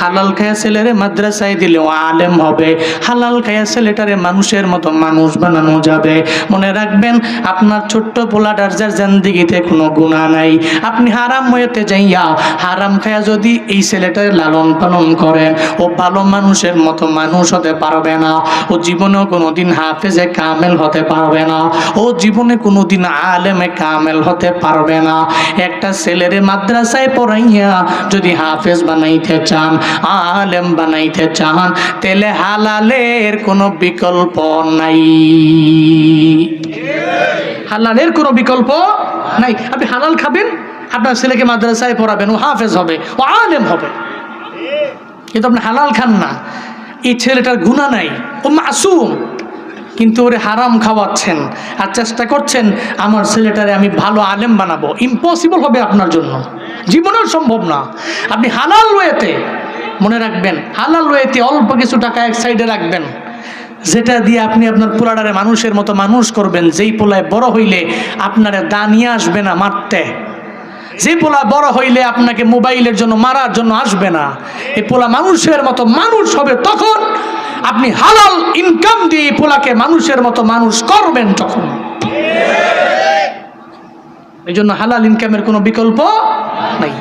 হালাল খায়া ছেলেরে মাদ্রাসায় দিলেও আলেম হবে, হালাল খায়া ছেলেটারে মানুষের মতো মানুষ বানানো যাবে। মনে রাখবেন, আপনার ছোট্ট পোলাটার যার জিন্দেগিতে কোনো গুনাহ নাই, আপনি হারাম হইতে যাইয়া হারাম খায়া যদি এই ছেলেটারে লালন পালন করেন, ও ভালো মানুষের মতো মানুষ হতে পারবে না, ও জীবনেও কোনোদিন হাফেজে কামেল হতে পারবে না, ও জীবনে কোনোদিন আলেমে কামেল হতে পারবে না। একটা ছেলেরে মাদ্রাসায় পড়াইয়া যদি হাফেজ বানাইতে চান, আলেম বানাইতে চান, তাহলে হালালের কোনো বিকল্প নাই। হালালের কোনো বিকল্প নাই। আপনি হালাল খাবেন, আপনার ছেলেকে মাদ্রাসায় পড়াবেন, ও হাফেজ হবে, ও আলেম হবে, কিন্তু আপনি হালাল খান না। এই ছেলেটার গুনাহ নাই, ও মাসুম, কিন্তু ওরে হারাম খাওয়াচ্ছেন আর চেষ্টা করছেন আমার ছেলেটারে আমি ভালো আলেম বানাবো। ইম্পসিবল হবে আপনার জন্য, জীবনেও সম্ভব না। আপনি হালাল ওয়েতে, মনে রাখবেন, হালাল ওয়েতে অল্প কিছু টাকা এক সাইডে রাখবেন, যেটা দিয়ে আপনি আপনার পোলাটারে মানুষের মতো মানুষ করবেন। যেই পোলায় বড় হইলে আপনারে দা নিয়ে আসবে না মারতে, যে পোলা বড় হইলে আপনাকে মোবাইলের জন্য মারার জন্য আসবে না, এই পোলা মানুষের মতো মানুষ হবে। তখন আপনি হালাল ইনকাম দিয়ে পোলাকে মানুষের মতো মানুষ করবেন তখন। এই জন্য হালাল ইনকামের কোনো বিকল্প নাই।